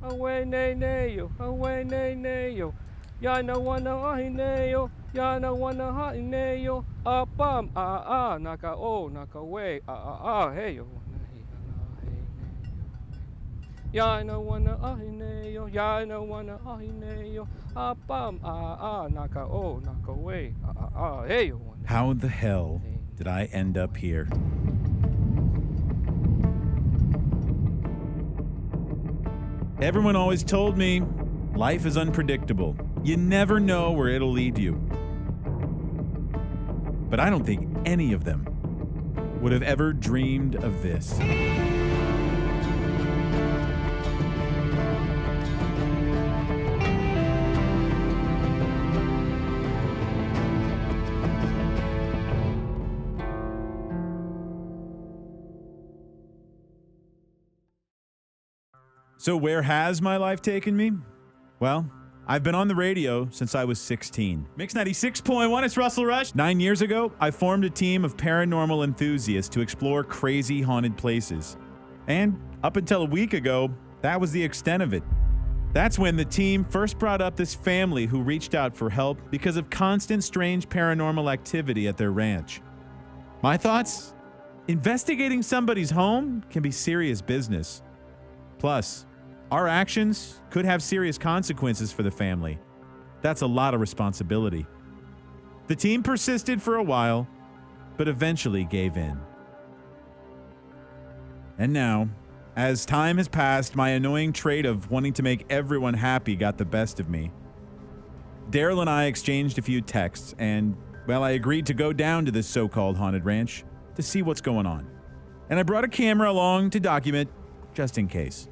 away nay nay yo, away nay nay yo. Ya no wanna ahine yo, ya no wanna ahine yo. Apam naka o naka way hey yo. Ya no wanna ahine yo, ya no wanna ahine yo. Apam naka o naka way hey yo. How the hell did I end up here? Everyone always told me life is unpredictable. You never know where it'll lead you. But I don't think any of them would have ever dreamed of this. So where has my life taken me? Well, I've been on the radio since I was 16. Mix 96.1, it's Russell Rush. 9 years ago, I formed a team of paranormal enthusiasts to explore crazy haunted places. And up until a week ago, that was the extent of it. That's when the team first brought up this family who reached out for help because of constant strange paranormal activity at their ranch. My thoughts? Investigating somebody's home can be serious business. Plus, our actions could have serious consequences for the family. That's a lot of responsibility. The team persisted for a while, but eventually gave in. And now, as time has passed, my annoying trait of wanting to make everyone happy got the best of me. Daryl and I exchanged a few texts, and, well, I agreed to go down to this so-called haunted ranch to see what's going on. And I brought a camera along to document, just in case.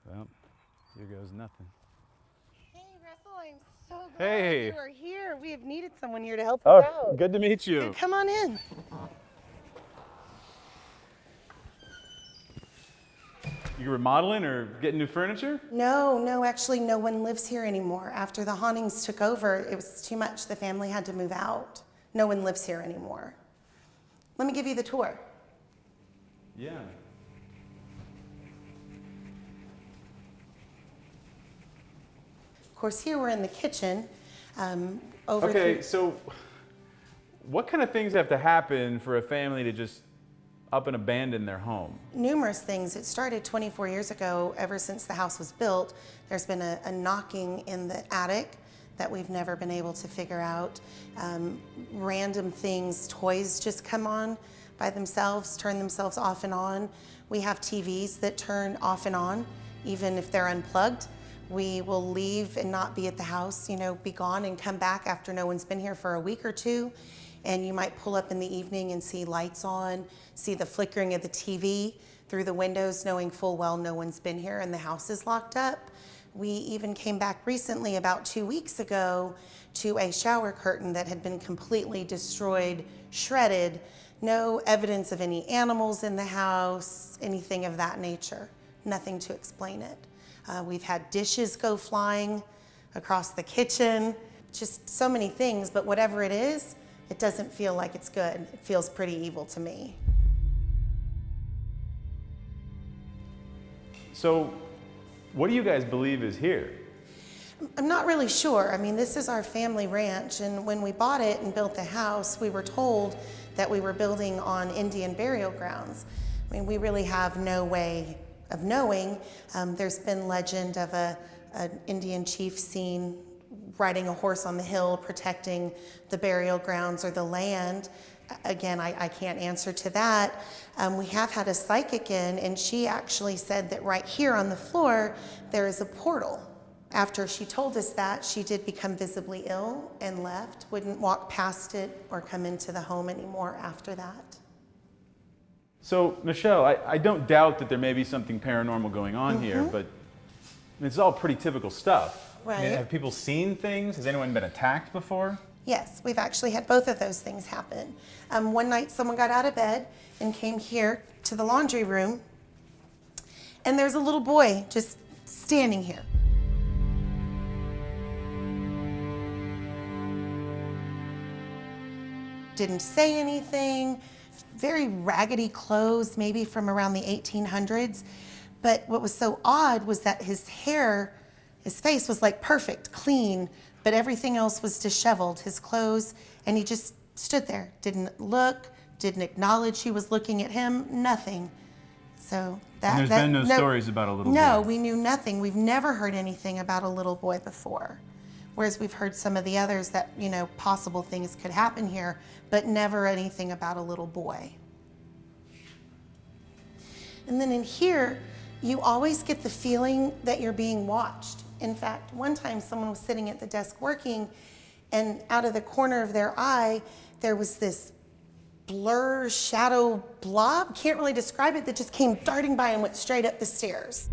Well, here goes nothing. Hey, Russell, I'm so glad Hey. you are here. We have needed someone here to help us out. Good to meet you. Come on in. You remodeling or getting new furniture? No, actually, no one lives here anymore. After the hauntings took over, it was too much. The family had to move out. No one lives here anymore. Let me give you the tour. Yeah. Of course, here we're in the kitchen. Okay, so what kind of things have to happen for a family to just up and abandon their home? Numerous things. It started 24 years ago. Ever since the house was built, there's been a knocking in the attic that we've never been able to figure out. Random things, toys just come on by themselves, turn themselves off and on. We have TVs that turn off and on, even if they're unplugged. We will leave and not be at the house, be gone and come back after no one's been here for a week or two. And you might pull up in the evening and see lights on, see the flickering of the TV through the windows, knowing full well no one's been here and the house is locked up. We even came back recently, about 2 weeks ago, to a shower curtain that had been completely destroyed, shredded. No evidence of any animals in the house, anything of that nature. Nothing to explain it. We've had dishes go flying across the kitchen, just so many things, but whatever it is, it doesn't feel like it's good. It feels pretty evil to me. So, what do you guys believe is here? I'm not really sure. I mean, this is our family ranch, and when we bought it and built the house, we were told that we were building on Indian burial grounds. I mean, we really have no way of knowing. There's been legend of an Indian chief seen riding a horse on the hill, protecting the burial grounds or the land. Again, I can't answer to that. We have had a psychic in, and she actually said that right here on the floor, there is a portal. After she told us that, she did become visibly ill and left, wouldn't walk past it or come into the home anymore after that. So, Michelle, I don't doubt that there may be something paranormal going on here, but it's all pretty typical stuff. Right. I mean, have people seen things? Has anyone been attacked before? Yes, we've actually had both of those things happen. One night someone got out of bed and came here to the laundry room, and there's a little boy just standing here. Didn't say anything, very raggedy clothes, maybe from around the 1800s. But what was so odd was that his hair, his face was like perfect, clean, but everything else was disheveled, his clothes, and he just stood there, didn't look, didn't acknowledge he was looking at him, nothing. So that— And there's been no stories about a little boy? No, we knew nothing. We've never heard anything about a little boy before. Whereas we've heard some of the others that, you know, possible things could happen here, but never anything about a little boy. And then in here, you always get the feeling that you're being watched. In fact, one time someone was sitting at the desk working, and out of the corner of their eye, there was this blur, shadow blob, can't really describe it, that just came darting by and went straight up the stairs.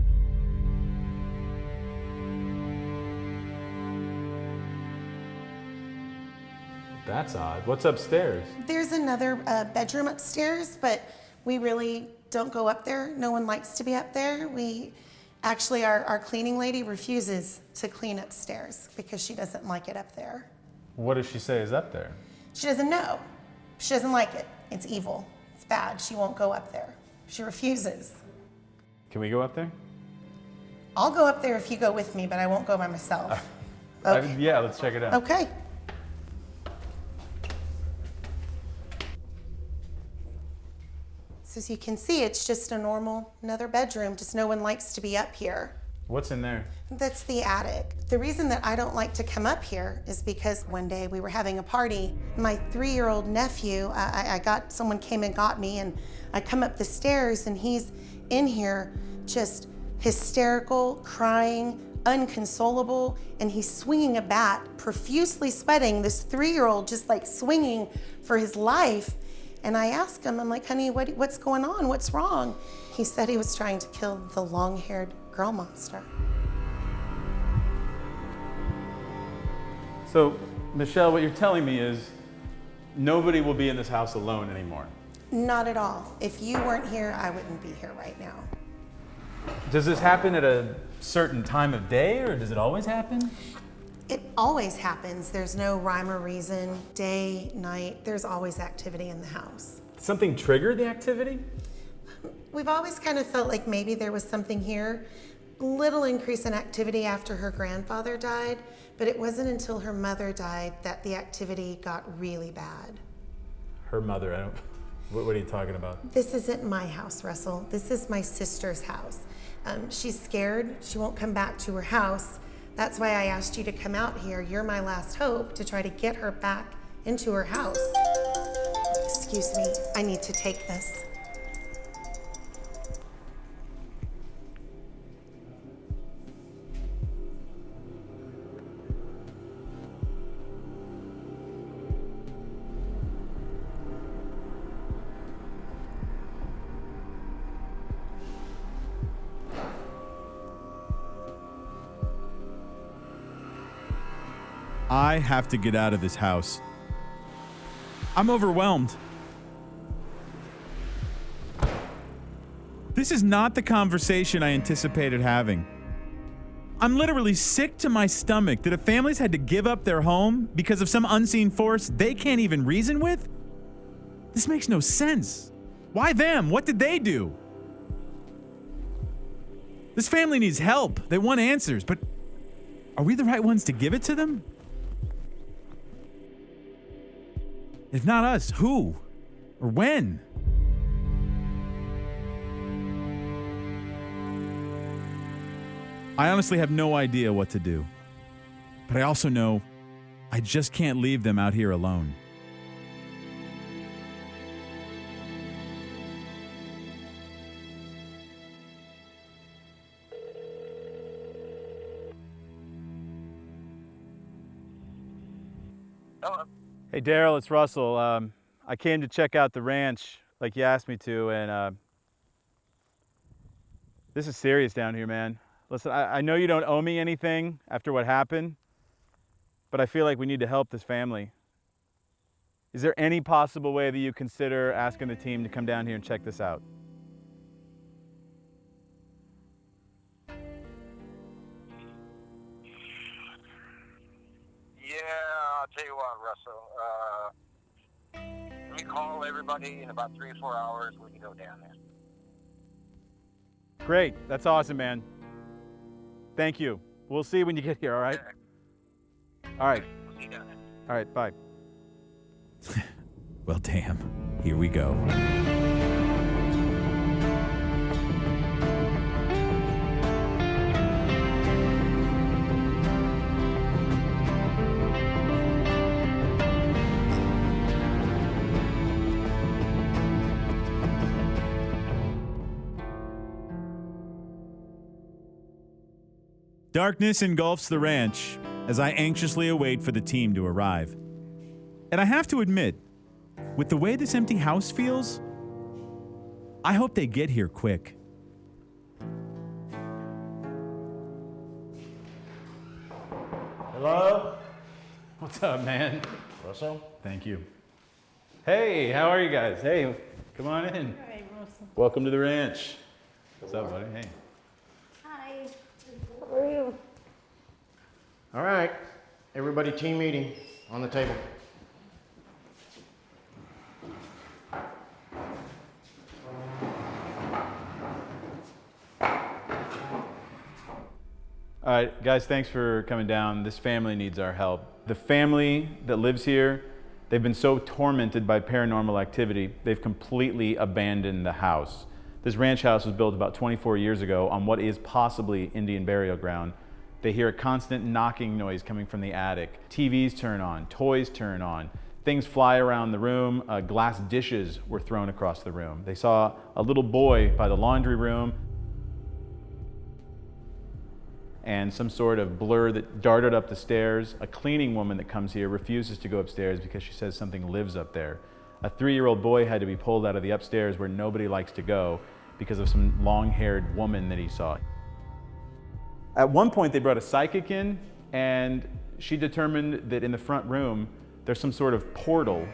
That's odd. What's upstairs? There's another bedroom upstairs, but we really don't go up there. No one likes to be up there. Actually, our cleaning lady refuses to clean upstairs because she doesn't like it up there. What does she say is up there? She doesn't know. She doesn't like it. It's evil. It's bad. She won't go up there. She refuses. Can we go up there? I'll go up there if you go with me, but I won't go by myself. Okay. Yeah, let's check it out. Okay. So as you can see, it's just another bedroom, just no one likes to be up here. What's in there? That's the attic. The reason that I don't like to come up here is because one day we were having a party. My 3-year-old nephew, someone came and got me, and I come up the stairs and he's in here just hysterical, crying, unconsolable, and he's swinging a bat, profusely sweating, this 3-year-old just like swinging for his life. And I asked him, I'm like, honey, what's going on? What's wrong? He said he was trying to kill the long-haired girl monster. So, Michelle, what you're telling me is nobody will be in this house alone anymore. Not at all. If you weren't here, I wouldn't be here right now. Does this happen at a certain time of day, or does it always happen? It always happens. There's no rhyme or reason, day, night. There's always activity in the house. Something triggered the activity? We've always kind of felt like maybe there was something here. Little increase in activity after her grandfather died, but it wasn't until her mother died that the activity got really bad. Her mother, what are you talking about? This isn't my house, Russell. This is my sister's house. She's scared. She won't come back to her house. That's why I asked you to come out here. You're my last hope to try to get her back into her house. Excuse me, I need to take this. I have to get out of this house. I'm overwhelmed. This is not the conversation I anticipated having. I'm literally sick to my stomach that if families had to give up their home because of some unseen force they can't even reason with. This makes no sense. Why them? What did they do? This family needs help. They want answers, but are we the right ones to give it to them? If not us, who? Or when? I honestly have no idea what to do. But I also know I just can't leave them out here alone. Hey, Daryl, it's Russell. I came to check out the ranch like you asked me to, and this is serious down here, man. Listen, I know you don't owe me anything after what happened, but I feel like we need to help this family. Is there any possible way that you consider asking the team to come down here and check this out? So let me call everybody in about 3 or 4 hours. We can go down there. Great. That's awesome, man. Thank you. We'll see when you get here, all right? All right. We'll see you down there. All right, bye. Well, damn. Here we go. Darkness engulfs the ranch as I anxiously await for the team to arrive. And I have to admit, with the way this empty house feels, I hope they get here quick. Hello? What's up, man? Russell? Thank you. Hey, how are you guys? Hey, come on in. Hi, Russell. Welcome to the ranch. What's up, buddy? Hey. Hi. How are you? All right, everybody, team meeting on the table. All right, guys, thanks for coming down. This family needs our help. The family that lives here, they've been so tormented by paranormal activity, they've completely abandoned the house. This ranch house was built about 24 years ago on what is possibly Indian burial ground. They hear a constant knocking noise coming from the attic. TVs turn on, toys turn on, things fly around the room, glass dishes were thrown across the room. They saw a little boy by the laundry room and some sort of blur that darted up the stairs. A cleaning woman that comes here refuses to go upstairs because she says something lives up there. A 3-year-old boy had to be pulled out of the upstairs where nobody likes to go because of some long-haired woman that he saw. At one point, they brought a psychic in, and she determined that in the front room, there's some sort of portal,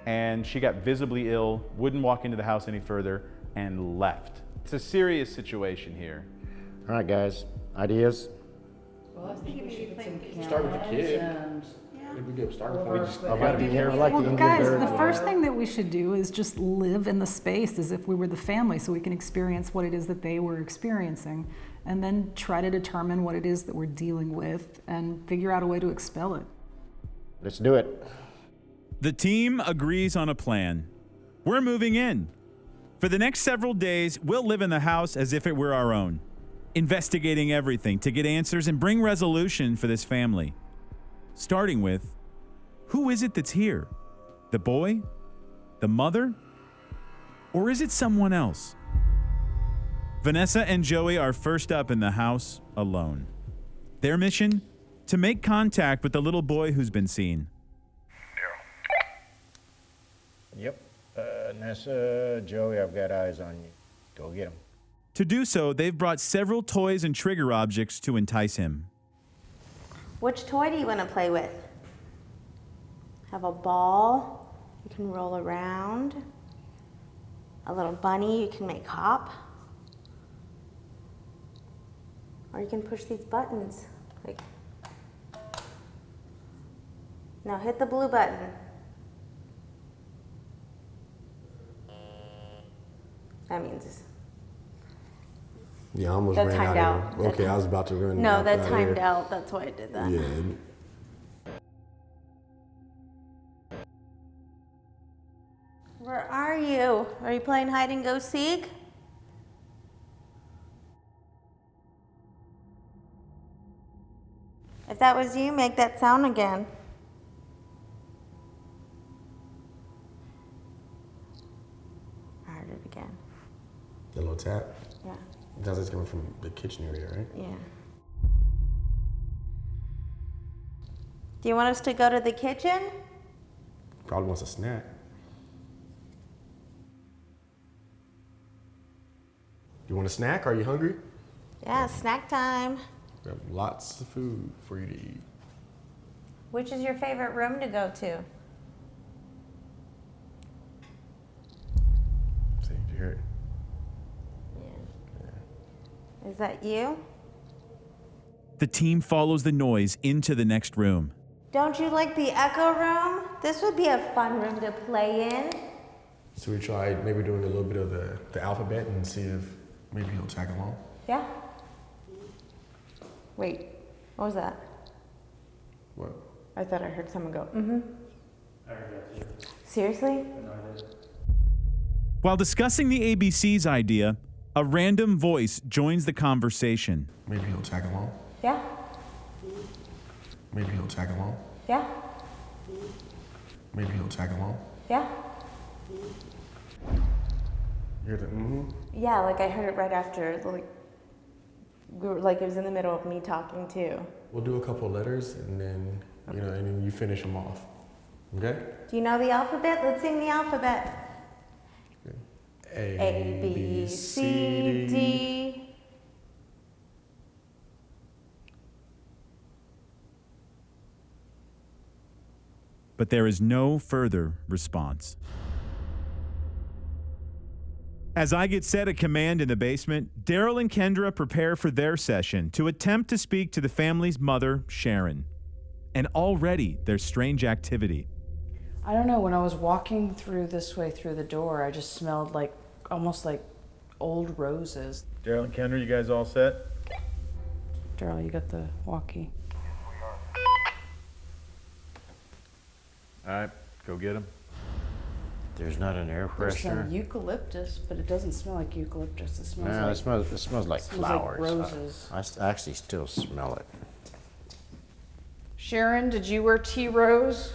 and she got visibly ill, wouldn't walk into the house any further, and left. It's a serious situation here. All right, guys, ideas? Well, I think we should Start with the kid. We do start with we just gotta be careful. Well, guys, the first thing that we should do is just live in the space as if we were the family so we can experience what it is that they were experiencing, and then try to determine what it is that we're dealing with and figure out a way to expel it. Let's do it. The team agrees on a plan. We're moving in. For the next several days, we'll live in the house as if it were our own, investigating everything to get answers and bring resolution for this family. Starting with, who is it that's here? The boy? The mother? Or is it someone else? Vanessa and Joey are first up in the house alone. Their mission? To make contact with the little boy who's been seen. Yep. Nessa, Joey, I've got eyes on you. Go get them. To do so, they've brought several toys and trigger objects to entice him. Which toy do you want to play with? Have a ball you can roll around. A little bunny you can make hop. Or you can push these buttons. Like, now hit the blue button. That means Yeah, I almost that ran timed out. out. Okay, I was about to run. no, out that out timed here. out. That's why I did that. Yeah. Where are you? Are you playing hide and go seek? If that was you, make that sound again. I heard it again. The little tap. Yeah. That's just coming from the kitchen area, right? Yeah. Do you want us to go to the kitchen? Probably wants a snack. You want a snack? Are you hungry? Yeah, snack time. We have lots of food for you to eat. Which is your favorite room to go to? See, did you hear it? Yeah. Is that you? The team follows the noise into the next room. Don't you like the echo room? This would be a fun room to play in. So we tried maybe doing a little bit of the alphabet and see if maybe he'll tag along. Yeah? Wait, what was that? What? I thought I heard someone go, mm-hmm. I heard that too. Seriously? While discussing the ABC's idea, a random voice joins the conversation. Maybe he'll tag along. Yeah? Maybe he'll tag along. Yeah? Maybe he'll tag along. Yeah? You hear the mm-hmm? Yeah, like I heard it right after, like it was in the middle of me talking too. We'll do a couple letters and then, and then you finish them off. Okay? Do you know the alphabet? Let's sing the alphabet. A, B, C, D. But there is no further response. As I get set at command in the basement, Daryl and Kendra prepare for their session to attempt to speak to the family's mother, Sharon. And already there's strange activity. I don't know, when I was walking through this way through the door, I just smelled almost like old roses. Daryl and Kendra, you guys all set? Daryl, you got the walkie. All right, go get them. There's not an air There's freshener. some eucalyptus, but it doesn't smell like eucalyptus. It smells No, like it smells like flowers. roses. I actually still smell it. Sharon, did you wear tea rose?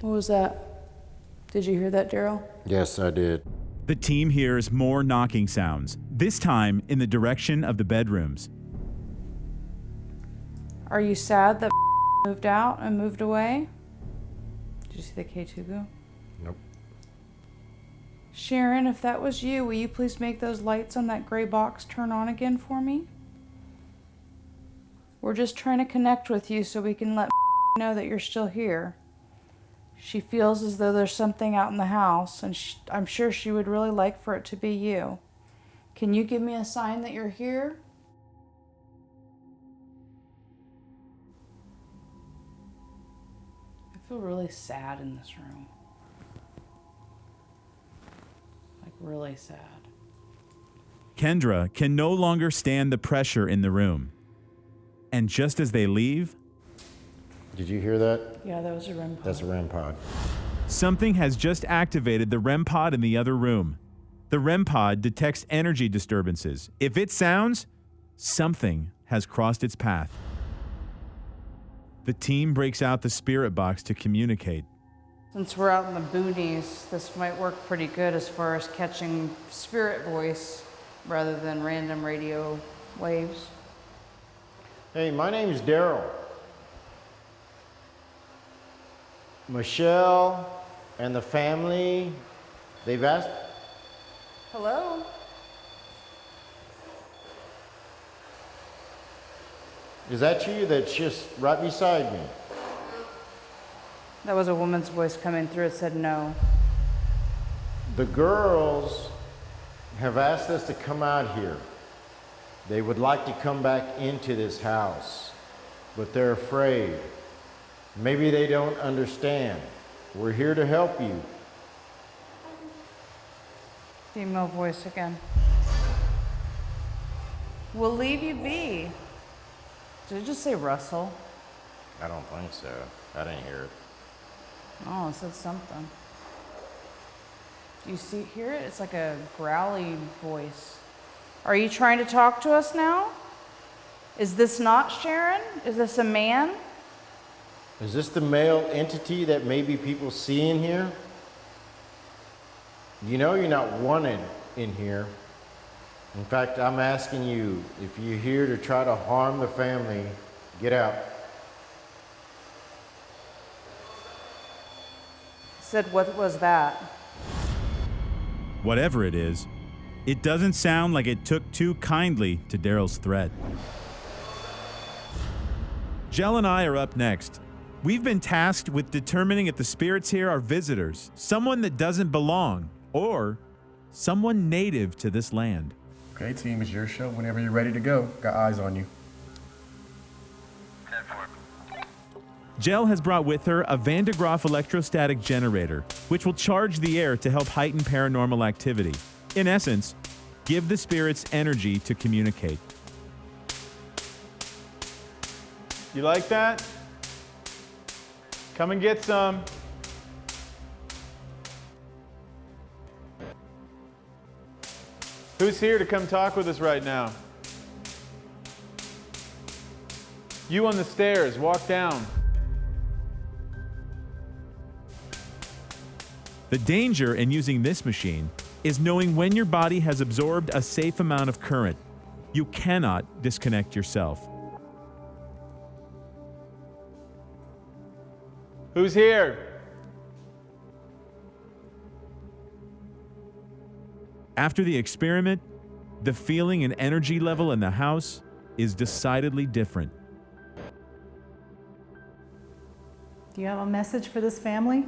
What was that? Did you hear that, Daryl? Yes, I did. The team hears more knocking sounds, this time in the direction of the bedrooms. Are you sad that moved out and moved away? Did you see the K2 go? Nope. Sharon, if that was you, will you please make those lights on that gray box turn on again for me? We're just trying to connect with you so we can let know that you're still here. She feels as though there's something out in the house, and I'm sure she would really like for it to be you. Can you give me a sign that you're here? I feel really sad in this room. Like really sad. Kendra can no longer stand the pressure in the room. And just as they leave, Did you hear that? Yeah, that was a REM pod. That's a REM pod. something has just activated the REM pod in the other room. The REM pod detects energy disturbances. If it sounds, something has crossed its path. The team breaks out the spirit box to communicate. Since we're out in the boonies, this might work pretty good as far as catching spirit voice rather than random radio waves. Hey, my name is Daryl. Michelle and the family, they've asked. Hello? Is that you that's just right beside me? That was a woman's voice coming through. It said no. The girls have asked us to come out here. They would like to come back into this house, but they're afraid. Maybe they don't understand. We're here to help you. Female voice again. We'll leave you be. Did it just say Russell? I don't think so. I didn't hear it. Oh, it said something. Do you hear it? It's like a growly voice. Are you trying to talk to us now? Is this not Sharon? Is this a man? Is this the male entity that maybe people see in here? You know you're not wanted in here. In fact, I'm asking you, if you're here to try to harm the family, get out. Said, what was that? Whatever it is, it doesn't sound like it took too kindly to Daryl's threat. Jell and I are up next. We've been tasked with determining if the spirits here are visitors, someone that doesn't belong, or someone native to this land. Okay, team, it's your show. Whenever you're ready to go, got eyes on you. Jel has brought with her a Van de Graaff electrostatic generator, which will charge the air to help heighten paranormal activity. In essence, give the spirits energy to communicate. You like that? Come and get some. Who's here to come talk with us right now? You on the stairs, walk down. The danger in using this machine is knowing when your body has absorbed a safe amount of current. You cannot disconnect yourself. Who's here? After the experiment, the feeling and energy level in the house is decidedly different. Do you have a message for this family?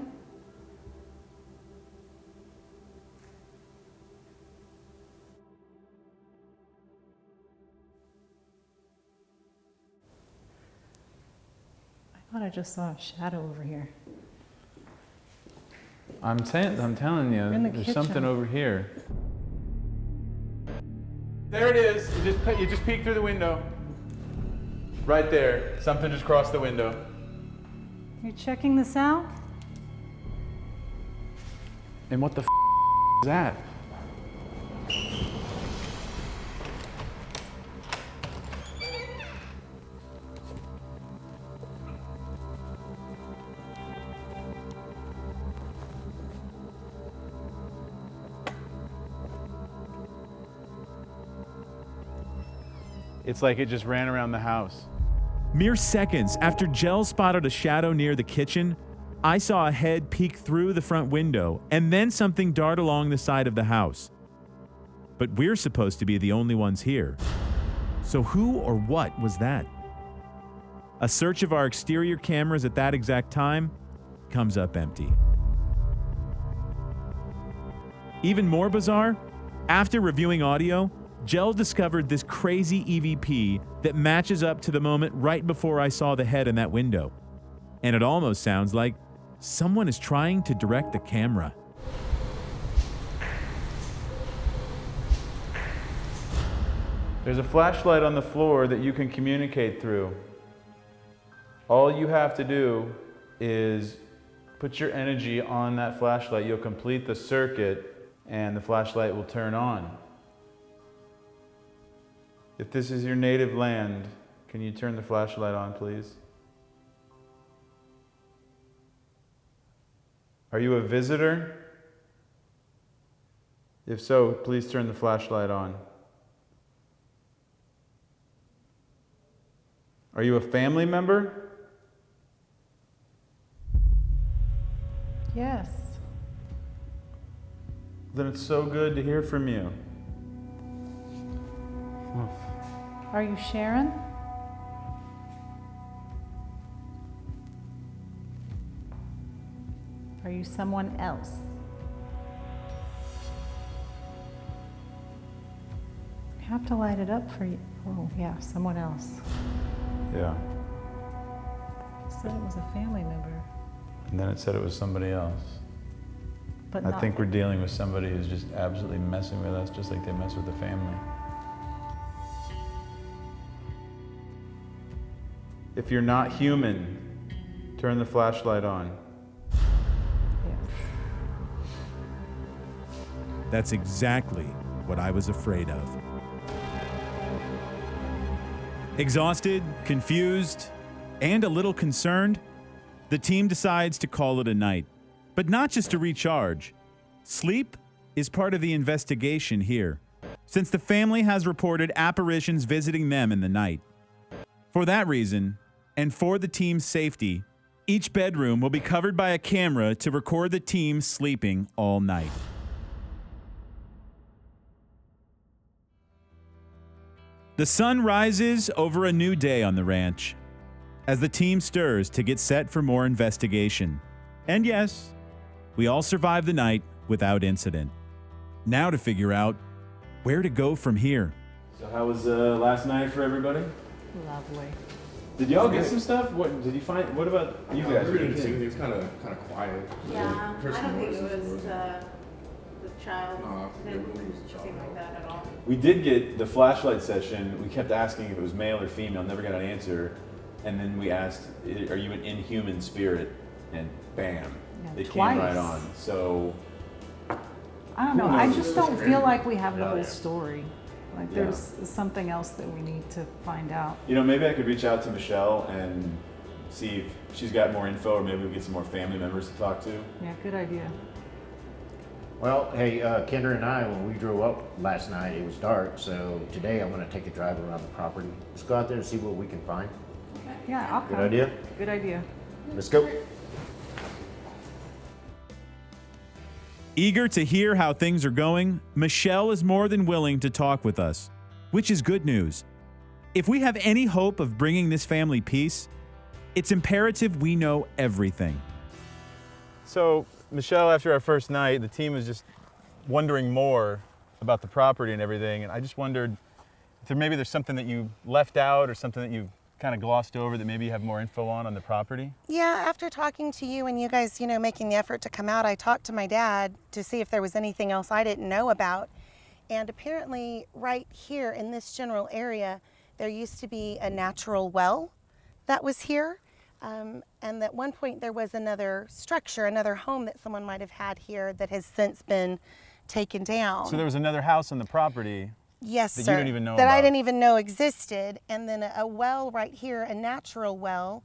I thought I just saw a shadow over here. I'm telling you, in the there's kitchen. something over here. There it is. You just peek through the window. Right there. Something just crossed the window. You checking this out? And what the is that? It's like it just ran around the house. Mere seconds after Jel spotted a shadow near the kitchen, I saw a head peek through the front window and then something dart along the side of the house. But we're supposed to be the only ones here. So who or what was that? A search of our exterior cameras at that exact time comes up empty. Even more bizarre, after reviewing audio, Jel discovered this crazy EVP that matches up to the moment right before I saw the head in that window. And it almost sounds like someone is trying to direct the camera. There's a flashlight on the floor that you can communicate through. All you have to do is put your energy on that flashlight. You'll complete the circuit and the flashlight will turn on. If this is your native land, can you turn the flashlight on, please? Are you a visitor? If so, please turn the flashlight on. Are you a family member? Yes. Then it's so good to hear from you. Are you Sharon? Are you someone else? I have to light it up for you. Oh, yeah, someone else. Yeah. It said it was a family member. And then it said it was somebody else. But I not. think we're dealing with somebody who's just absolutely messing with us, just like they mess with the family. If you're not human, turn the flashlight on. Yeah. That's exactly what I was afraid of. Exhausted, confused, and a little concerned, the team decides to call it a night. But not just to recharge. Sleep is part of the investigation here, since the family has reported apparitions visiting them in the night. For that reason, and for the team's safety, each bedroom will be covered by a camera to record the team sleeping all night. The sun rises over a new day on the ranch as the team stirs to get set for more investigation. And yes, we all survived the night without incident. Now to figure out where to go from here. So how was last night for everybody? Lovely. Did y'all get some stuff? What did you find? What about you guys? We didn't see anything. It's kind of quiet. Yeah, Heard I some don't think it noises. was the child. No, it Didn't was the child. seem like that at all. We did get the flashlight session. We kept asking if it was male or female. Never got an answer. And then we asked, "Are you an inhuman spirit?" And bam, Yeah, it twice. came right on. So I don't know. I just don't feel like we have the Yeah. whole story. Like Yeah. there's something else that we need to find out. you know, maybe I could reach out to Michelle and see if she's got more info, or maybe we get some more family members to talk to. Yeah, good idea. Well, hey, Kendra and I, when we drove up last night, it was dark, so today I'm gonna take a drive around the property. Let's go out there and see what we can find. Yeah, I'll Good come. idea? Good idea. Let's go. Eager to hear how things are going, Michelle is more than willing to talk with us, which is good news. If we have any hope of bringing this family peace, it's imperative we know everything. So, Michelle, after our first night, the team was just wondering more about the property and everything, and I just wondered if there's something that you left out or something that you kind of glossed over that maybe you have more info on the property. Yeah, after talking to you and you guys, making the effort to come out, I talked to my dad to see if there was anything else I didn't know about. And apparently right here in this general area, there used to be a natural well that was here. And at one point there was another structure, another home that someone might have had here that has since been taken down. So there was another house on the property. Yes, that sir. you didn't even know that I about. didn't even know existed. And then a well right here, a natural well.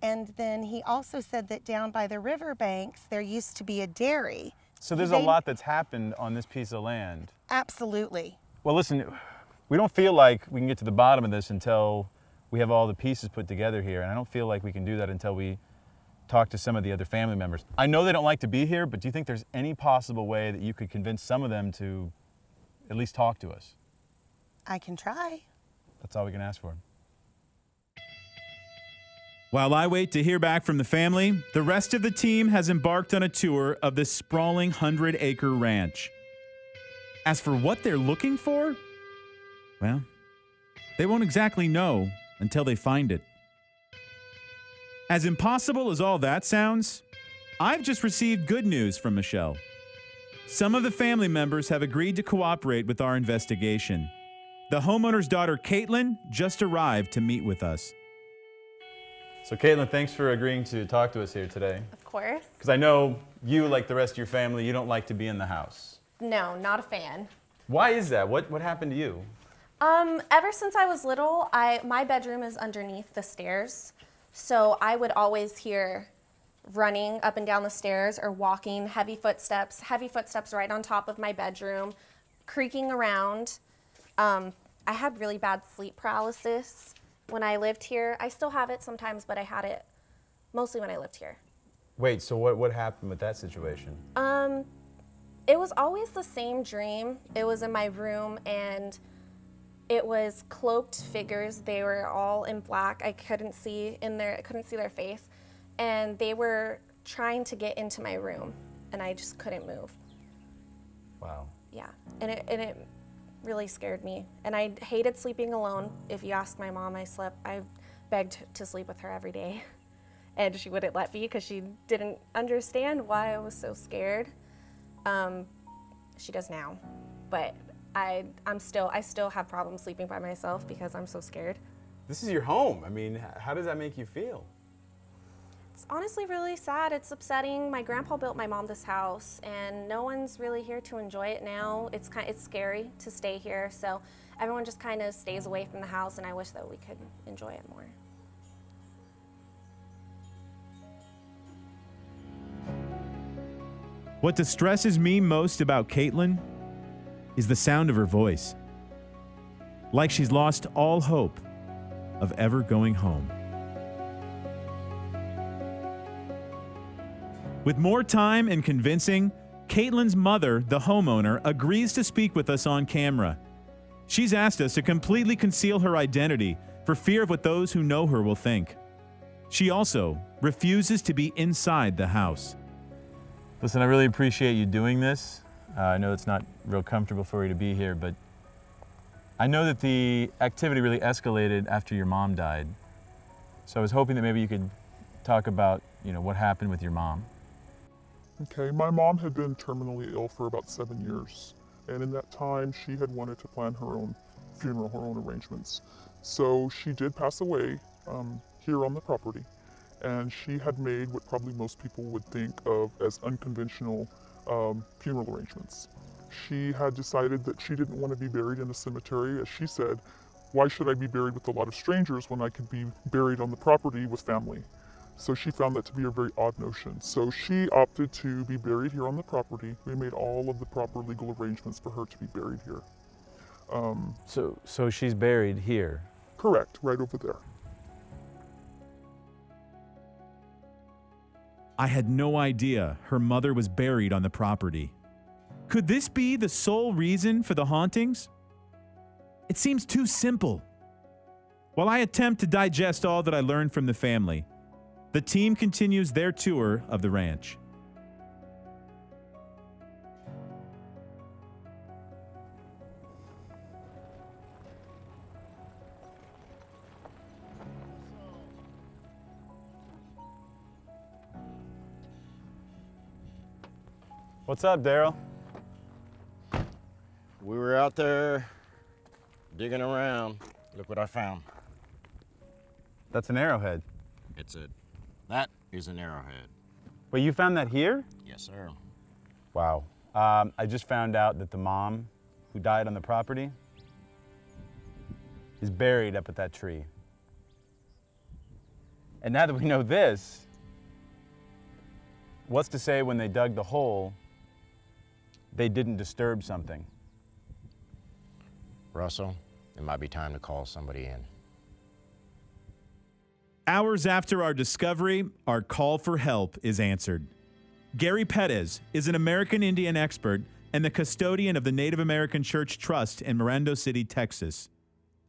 And then he also said that down by the riverbanks, there used to be a dairy. So there's a lot that's happened on this piece of land. Absolutely. Well, listen, we don't feel like we can get to the bottom of this until we have all the pieces put together here. And I don't feel like we can do that until we talk to some of the other family members. I know they don't like to be here, but do you think there's any possible way that you could convince some of them to at least talk to us? I can try. That's all we can ask for. While I wait to hear back from the family, the rest of the team has embarked on a tour of this sprawling 100-acre ranch. As for what they're looking for, well, they won't exactly know until they find it. As impossible as all that sounds, I've just received good news from Michelle. Some of the family members have agreed to cooperate with our investigation. The homeowner's daughter, Caitlin, just arrived to meet with us. So Caitlin, thanks for agreeing to talk to us here today. Of course. Because I know you, like the rest of your family, you don't like to be in the house. No, not a fan. Why is that? What happened to you? Ever since I was little, my bedroom is underneath the stairs. So I would always hear running up and down the stairs or walking, heavy footsteps right on top of my bedroom, creaking around. I had really bad sleep paralysis when I lived here. I still have it sometimes, but I had it mostly when I lived here. Wait, so what happened with that situation? It was always the same dream. It was in my room and it was cloaked figures. They were all in black. I couldn't see their face. And they were trying to get into my room and I just couldn't move. Wow. Yeah, and it really scared me. And I hated sleeping alone. If you ask my mom, I begged to sleep with her every day. And she wouldn't let me because she didn't understand why I was so scared. She does now, but I still have problems sleeping by myself because I'm so scared. This is your home. I mean, how does that make you feel? It's honestly really sad. It's upsetting. My grandpa built my mom this house, and no one's really here to enjoy it now. It's scary to stay here, so everyone just kind of stays away from the house, and I wish that we could enjoy it more. What distresses me most about Caitlin is the sound of her voice. Like she's lost all hope of ever going home. With more time and convincing, Caitlin's mother, the homeowner, agrees to speak with us on camera. She's asked us to completely conceal her identity for fear of what those who know her will think. She also refuses to be inside the house. Listen, I really appreciate you doing this. I know it's not real comfortable for you to be here, but I know that the activity really escalated after your mom died. So I was hoping that maybe you could talk about, what happened with your mom. Okay, my mom had been terminally ill for about 7 years. And in that time, she had wanted to plan her own funeral, her own arrangements. So she did pass away here on the property. And she had made what probably most people would think of as unconventional funeral arrangements. She had decided that she didn't want to be buried in a cemetery. As she said, why should I be buried with a lot of strangers when I could be buried on the property with family? So she found that to be a very odd notion. So she opted to be buried here on the property. We made all of the proper legal arrangements for her to be buried here. So she's buried here? Correct, right over there. I had no idea her mother was buried on the property. Could this be the sole reason for the hauntings? It seems too simple. While I attempt to digest all that I learned from the family, the team continues their tour of the ranch. What's up, Daryl? We were out there digging around. Look what I found. That's an arrowhead. That is an arrowhead. Wait, you found that here? Yes, sir. Wow. I just found out that the mom who died on the property is buried up at that tree. And now that we know this, what's to say when they dug the hole, they didn't disturb something? Russell, it might be time to call somebody in. Hours after our discovery, our call for help is answered. Gary Pettis is an American Indian expert and the custodian of the Native American Church Trust in Miranda City, Texas,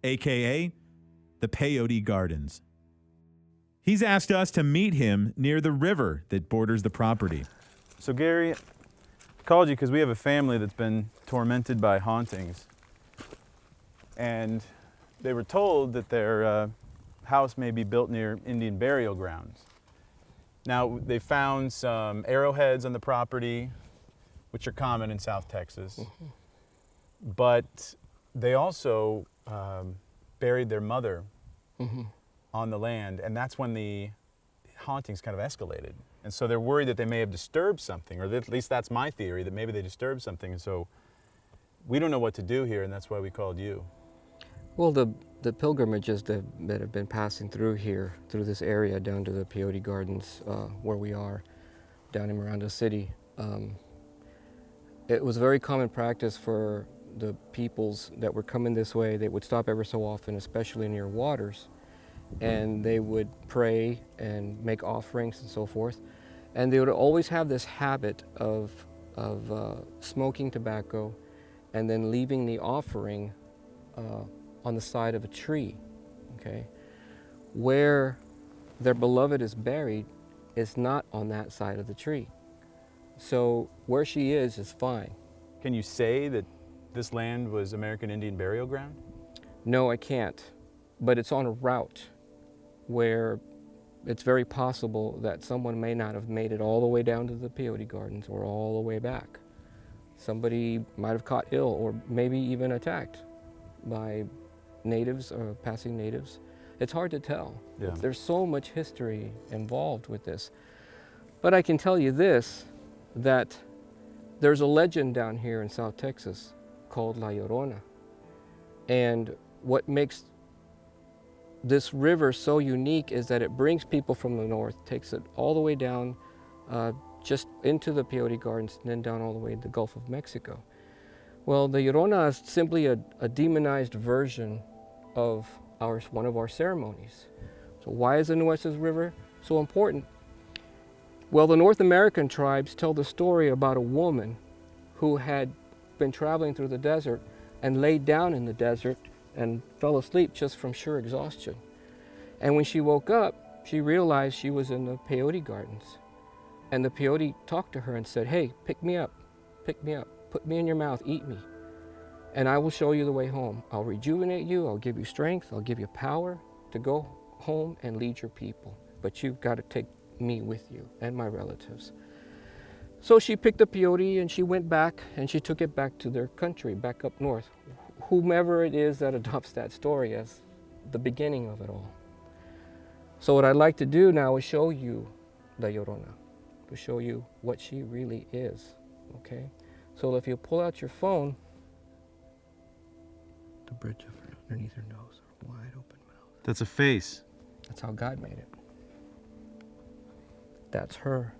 aka the Peyote Gardens. He's asked us to meet him near the river that borders the property. So Gary, I called you because we have a family that's been tormented by hauntings. And they were told that their house may be built near Indian burial grounds. Now, they found some arrowheads on the property, which are common in South Texas. But they also buried their mother on the land, and that's when the hauntings kind of escalated. And so they're worried that they may have disturbed something, or at least that's my theory, that maybe they disturbed something. And so we don't know what to do here, and that's why we called you. Well, the pilgrimages that have been passing through here, through this area down to the Peyote Gardens, where we are, down in Miranda City, it was a very common practice for the peoples that were coming this way. They would stop ever so often, especially near waters, and they would pray and make offerings and so forth. And they would always have this habit of smoking tobacco and then leaving the offering on the side of a tree, okay? Where their beloved is buried is not on that side of the tree. So where she is fine. Can you say that this land was American Indian burial ground? No, I can't, but it's on a route where it's very possible that someone may not have made it all the way down to the Peyote Gardens or all the way back. Somebody might have caught ill or maybe even attacked by natives or passing natives. It's hard to tell. Yeah. There's so much history involved with this. But I can tell you this, that there's a legend down here in South Texas called La Llorona. And what makes this river so unique is that it brings people from the north, takes it all the way down just into the Peyote Gardens and then down all the way to the Gulf of Mexico. Well, the Llorona is simply a demonized version of one of our ceremonies. So why is the Nueces River so important? Well, the North American tribes tell the story about a woman who had been traveling through the desert and laid down in the desert and fell asleep just from sheer exhaustion. And when she woke up, she realized she was in the Peyote Gardens. And the peyote talked to her and said, "Hey, pick me up, put me in your mouth, eat me, and I will show you the way home. I'll rejuvenate you, I'll give you strength, I'll give you power to go home and lead your people, but you've got to take me with you and my relatives. So she picked up peyote and she went back and she took it back to their country, back up north. Whomever it is that adopts that story as the beginning of it all. So what I'd like to do now is show you La Llorona, to show you what she really is, okay? So if you pull out your phone, the bridge of her underneath her nose, her wide open mouth. That's a face. That's how God made it. That's her.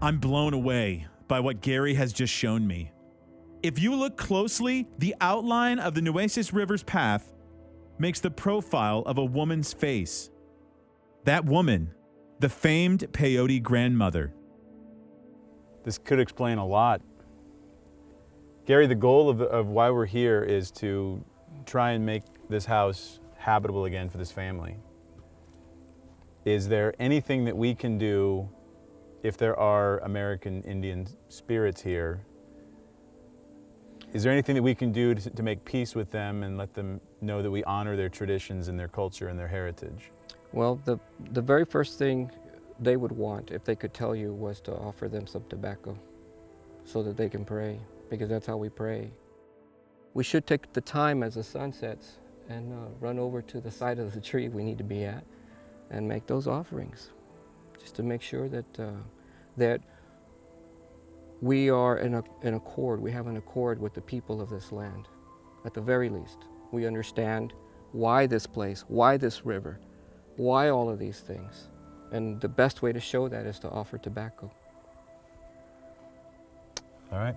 I'm blown away by what Gary has just shown me. If you look closely, the outline of the Nueces River's path makes the profile of a woman's face. That woman, the famed peyote grandmother. This could explain a lot. Gary, the goal of why we're here is to try and make this house habitable again for this family. Is there anything that we can do if there are American Indian spirits here? Is there anything that we can do to make peace with them and let them know that we honor their traditions and their culture and their heritage? Well, the very first thing they would want, if they could tell you, was to offer them some tobacco so that they can pray, because that's how we pray. We should take the time as the sun sets and run over to the side of the tree we need to be at and make those offerings, just to make sure that that we are in accord. We have an accord with the people of this land. At the very least, we understand why this place, why this river, why all of these things. And the best way to show that is to offer tobacco. All right,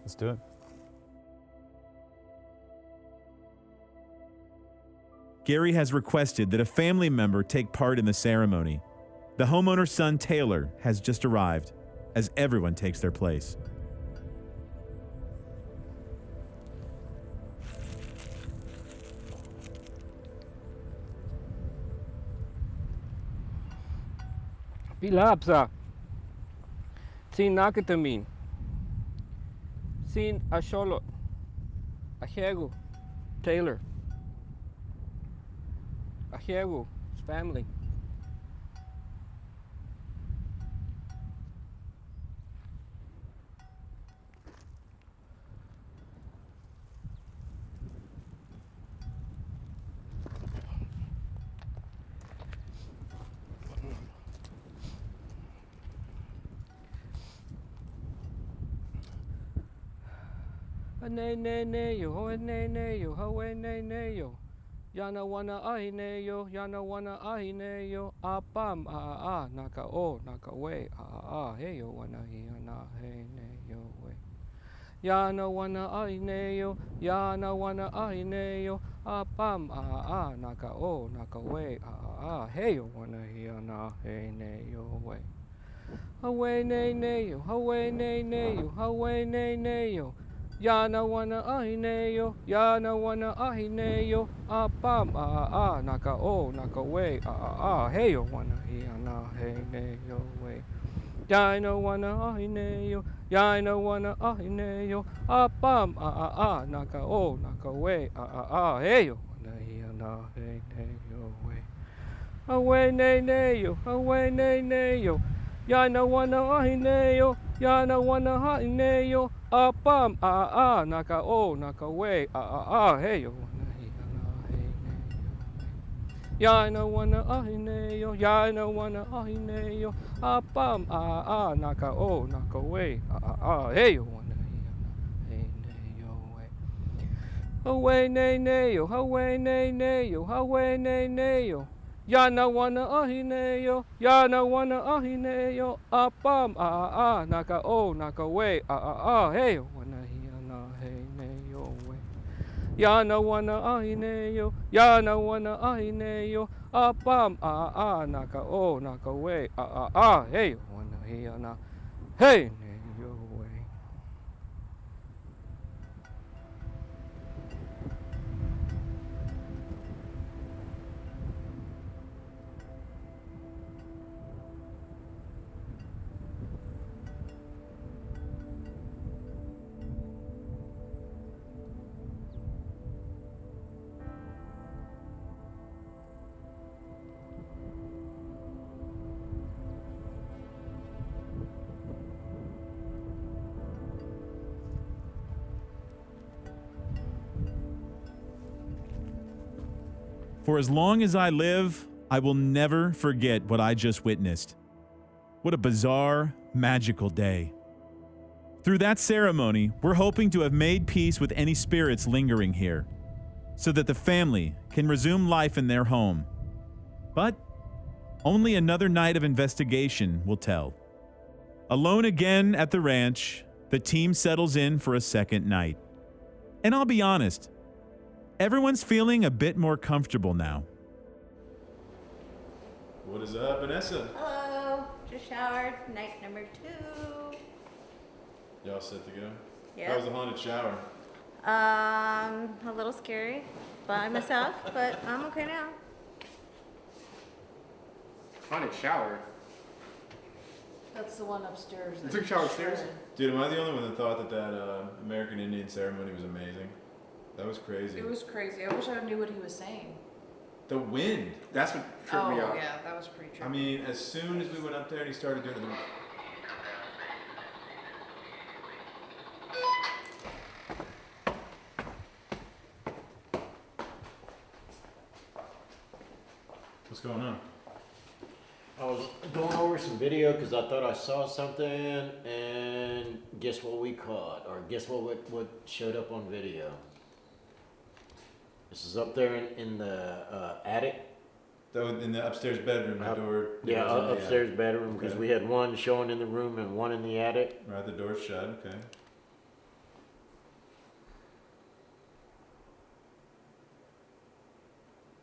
let's do it. Gary has requested that a family member take part in the ceremony. The homeowner's son, Taylor, has just arrived, as everyone takes their place. Pilapsa, sin nakatamin, sin asholo, ahegu, Taylor, ahegu, his family. Ne ne ne yo, ho ne ne yo, ho ne ne yo. Yana wana ahi ne yo, yana wana ahi ne yo. Apam a naka o naka we a he yo wana hi ana he ne yo we. Yana wana ahi ne yo, yana wana ahi ne yo. Apam a naka o naka we a he yo wana hi ana he ne yo we. Hawe ne ne yo, hawe ne ne yo, hawe ne ne yo. Yana wana ahi ne yo, yana wana ahi ne yo. Apam a naka o naka we a he yo wana hi ana he ne yo we. Yana wana ahi ne yo, yana wana ahi ne yo. Apam a naka o naka we a he yo wana hi ana he ne yo we. Hawe ne ne yo, hawe ne ne yo. Yana wana ahi ne yo, yana wana ahi ne yo. Apam a naka o naka we a he yo wana hi ana he ne yo. Yana wana ahi ne yo, yana wana ahi ne yo. Apam a naka o naka we a he yo wana hi ana he ne yo we. Hawe ne ne yo, hawe ne ne yo, hawe ne ne yo. Yana wana ahi ne yo, yana wana ahi ne yo. Apam a naka o naka we a he yo wana hi ana he ne yo we. Yana wana ahi ne yo, yana wana ahi ne yo. Apam a naka o naka we a he yo wana hi ana he ne yo we. For as long as I live, I will never forget what I just witnessed. What a bizarre, magical day. Through that ceremony, we're hoping to have made peace with any spirits lingering here, so that the family can resume life in their home. But only another night of investigation will tell. Alone again at the ranch, the team settles in for a second night. And I'll be honest, everyone's feeling a bit more comfortable now. What is up, Vanessa? Hello, just showered, night number 2. Y'all set to go? Yeah. How was the haunted shower? A little scary by myself, but I'm okay now. Haunted shower. That's the one upstairs. You took a shower upstairs? Dude, am I the only one that thought that American Indian ceremony was amazing? That was crazy. It was crazy. I wish I knew what he was saying. The wind. That's what tripped me out. Yeah, that was pretty trippy. I mean, as soon as we went up there and he started doing it, what's going on? I was going over some video because I thought I saw something, and guess what we caught, or guess what showed up on video. This is up there in the attic. In the upstairs bedroom, the door. Yeah, door's on the upstairs attic. bedroom, because Okay. we had one showing in the room and one in the attic. Right, the door's shut. Okay.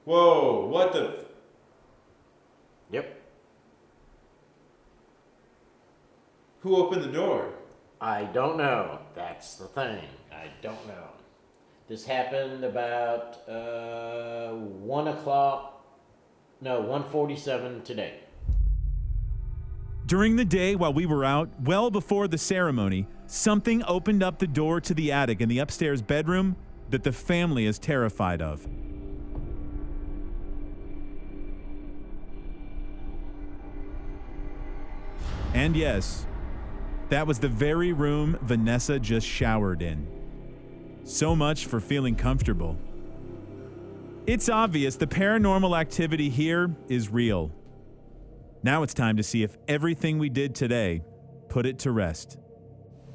Whoa! What the? Yep. Who opened the door? I don't know. That's the thing. I don't know. This happened about 1 o'clock. No, 1:47 today. During the day while we were out, well before the ceremony, something opened up the door to the attic in the upstairs bedroom that the family is terrified of. And yes, that was the very room Vanessa just showered in. So much for feeling comfortable. It's obvious the paranormal activity here is real. Now it's time to see if everything we did today put it to rest.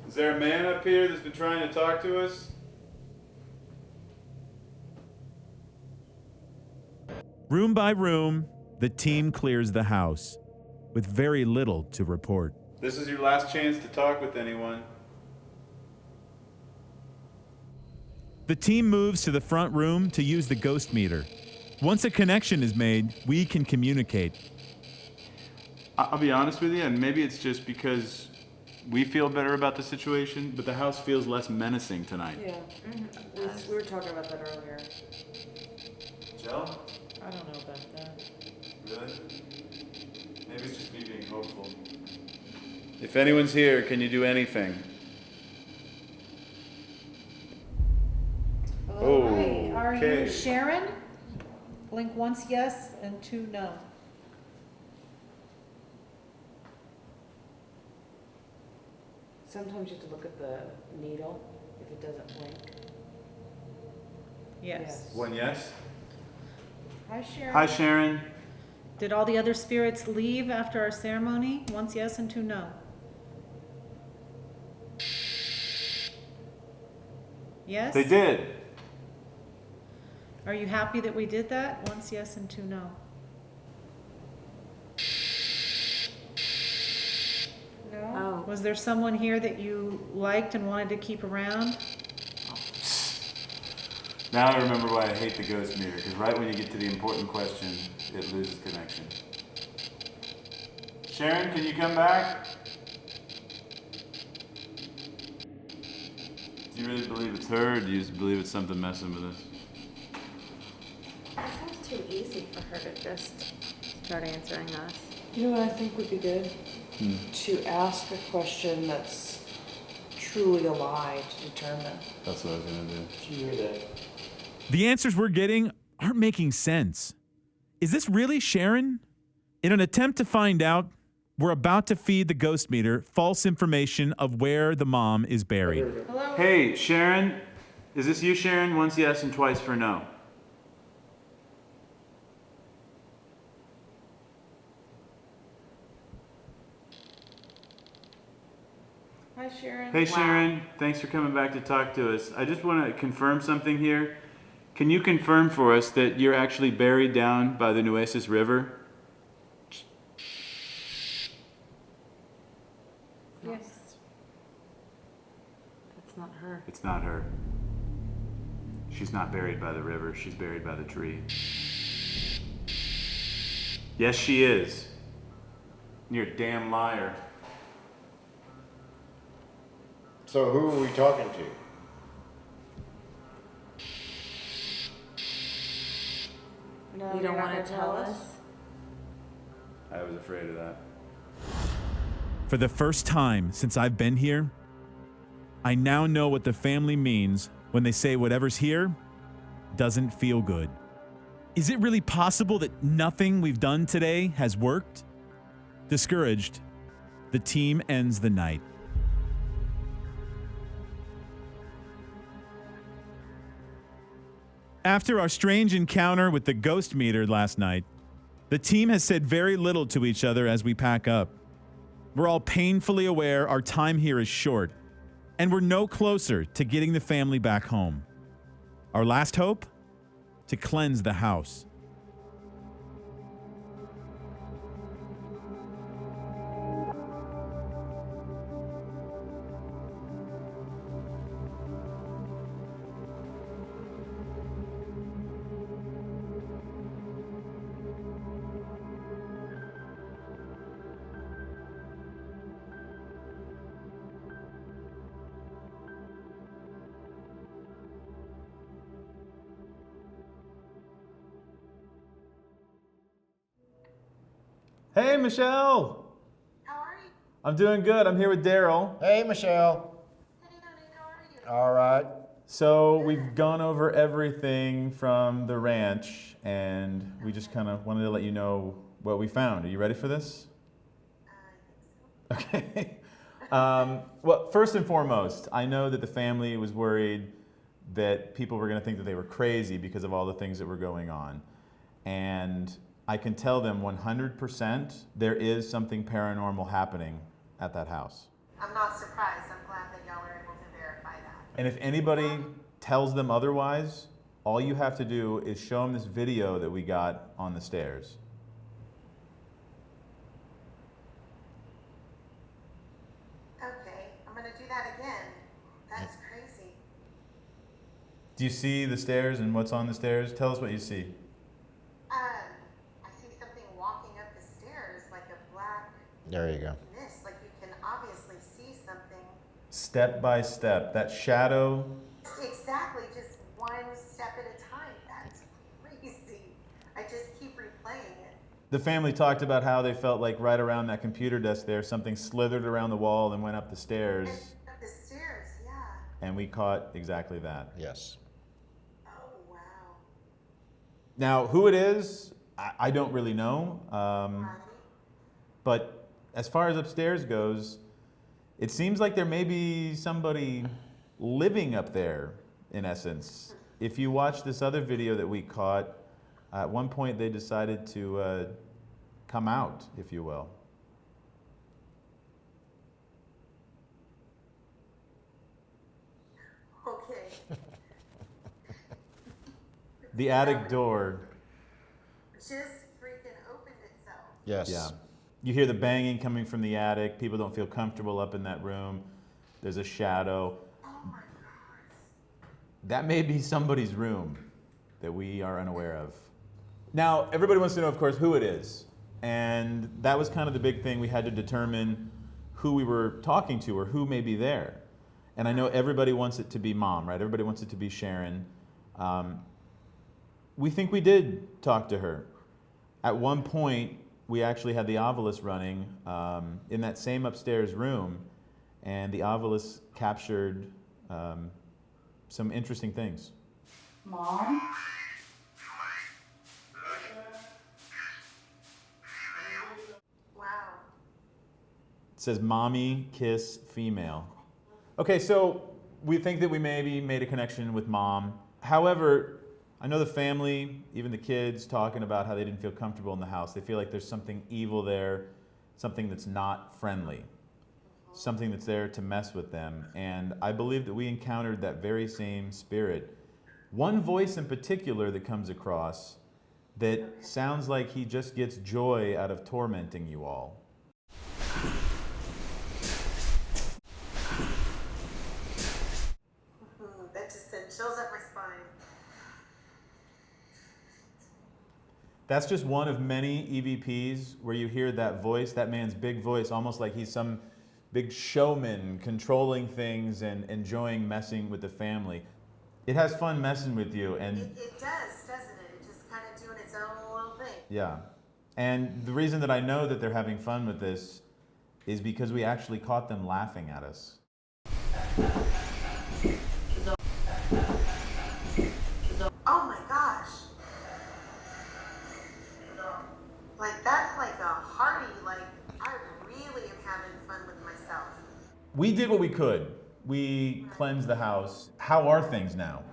Is there a man up here that's been trying to talk to us? Room by room, the team clears the house, with very little to report. This is your last chance to talk with anyone. The team moves to the front room to use the ghost meter. Once a connection is made, we can communicate. I'll be honest with you, and maybe it's just because we feel better about the situation, but the house feels less menacing tonight. Yeah. We were talking about that earlier. Jill? I don't know about that. Really? Maybe it's just me being hopeful. If anyone's here, can you do anything? All right. Are Okay. you Sharon? Blink once yes and 2 no. Sometimes you have to look at the needle if it doesn't blink. Yes. One yes? Hi, Sharon. Hi, Sharon. Did all the other spirits leave after our ceremony? Once yes and 2 no. Yes? They did. Are you happy that we did that? Once yes and 2 no. No? Was there someone here that you liked and wanted to keep around? Now I remember why I hate the ghost meter, because right when you get to the important question, it loses connection. Sharon, can you come back? Do you really believe it's her, or do you just believe it's something messing with us? That sounds too easy for her to just start answering us. You know what I think would be good? To ask a question that's truly a lie to determine. That's what I was going to do. Did you hear that? The answers we're getting aren't making sense. Is this really Sharon? In an attempt to find out, we're about to feed the ghost meter false information of where the mom is buried. Hello? Hey, Sharon. Is this you, Sharon? Once yes and twice for no. Hi, Sharon. Hey, Sharon. Thanks for coming back to talk to us. I just want to confirm something here. Can you confirm for us that you're actually buried down by the Nueces River? Yes. That's not her. It's not her. She's not buried by the river. She's buried by the tree. Yes, she is. You're a damn liar. So who are we talking to? No, You don't want to tell us? I was afraid of that. For the first time since I've been here, I now know what the family means when they say whatever's here doesn't feel good. Is it really possible that nothing we've done today has worked? Discouraged, the team ends the night. After our strange encounter with the ghost meter last night, the team has said very little to each other as we pack up. We're all painfully aware our time here is short, and we're no closer to getting the family back home. Our last hope? To cleanse the house. Hey, Michelle. How are you? I'm doing good. I'm here with Daryl. Hey, Michelle. Hey, honey, how are you? All right. So we've gone over everything from the ranch, and we just kind of wanted to let you know what we found. Are you ready for this? I think so. Okay. Well, first and foremost, I know that the family was worried that people were going to think that they were crazy because of all the things that were going on. And I can tell them 100% there is something paranormal happening at that house. I'm not surprised. I'm glad that y'all were able to verify that. And if anybody tells them otherwise, all you have to do is show them this video that we got on the stairs. Okay, I'm gonna do that again. That's crazy. Do you see the stairs and what's on the stairs? Tell us what you see. I see something walking up the stairs like a black There you go. mist. Like you can obviously see something. Step by step, that shadow. Exactly, just one step at a time. That's crazy. I just keep replaying it. The family talked about how they felt like right around that computer desk there, something slithered around the wall and went up the stairs. And up the stairs, yeah. And we caught exactly that. Yes. Oh, wow. Now, who it is, I don't really know. Right? But as far as upstairs goes, it seems like there may be somebody living up there, in essence. If you watch this other video that we caught, at one point they decided to come out, if you will. Okay. The attic door. Just freaking opened itself. Yes. Yeah. You hear the banging coming from the attic. People don't feel comfortable up in that room. There's a shadow. Oh my gosh. That may be somebody's room that we are unaware of. Now, everybody wants to know, of course, who it is. And that was kind of the big thing. We had to determine who we were talking to or who may be there. And I know everybody wants it to be Mom, right? Everybody wants it to be Sharon. We think we did talk to her. At one point, we actually had the Ovilus running in that same upstairs room, and the Ovilus captured some interesting things. Mom? Wow. It says mommy, kiss, female. Okay, so we think that we maybe made a connection with Mom. However, I know the family, even the kids, talking about how they didn't feel comfortable in the house. They feel like there's something evil there, something that's not friendly. something that's there to mess with them. And I believe that we encountered that very same spirit. One voice in particular that comes across that sounds like he just gets joy out of tormenting you all. That just sent chills up my spine. That's just one of many EVPs where you hear that voice, that man's big voice, almost like he's some big showman controlling things and enjoying messing with the family. It has fun messing with you, and It does, doesn't it? It's just kind of doing its own little thing. yeah. And the reason that I know that they're having fun with this is because we actually caught them laughing at us. Oh my gosh. Like that's like a hearty, like I really am having fun with myself. We did what we could. We cleansed the house. How are things now?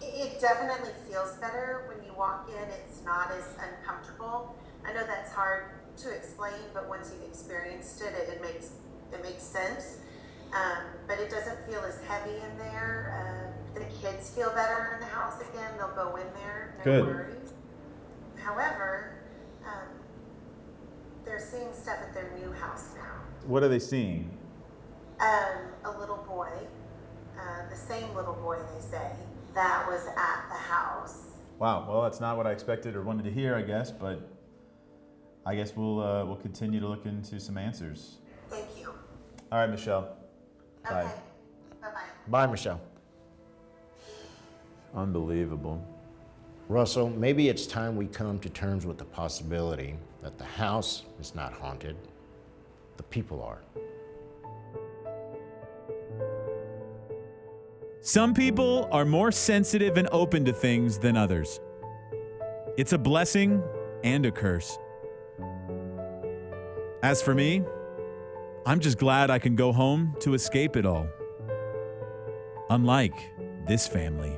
It definitely feels better when you walk in. It's not as uncomfortable. I know that's hard to explain, but once you've experienced it, it makes sense. But it doesn't feel as heavy in there. The kids feel better in the house again. They'll go in there, no Good. worries. However, they're seeing stuff at their new house now. What are they seeing? A little boy, the same little boy they say, that was at the house. Wow, well, that's not what I expected or wanted to hear, I guess, but I guess we'll continue to look into some answers. Thank you. All right, Michelle. Bye. Okay. Bye-bye. Bye, Michelle. Unbelievable. Russell, maybe it's time we come to terms with the possibility that the house is not haunted. The people are. Some people are more sensitive and open to things than others. It's a blessing and a curse. As for me, I'm just glad I can go home to escape it all. Unlike this family.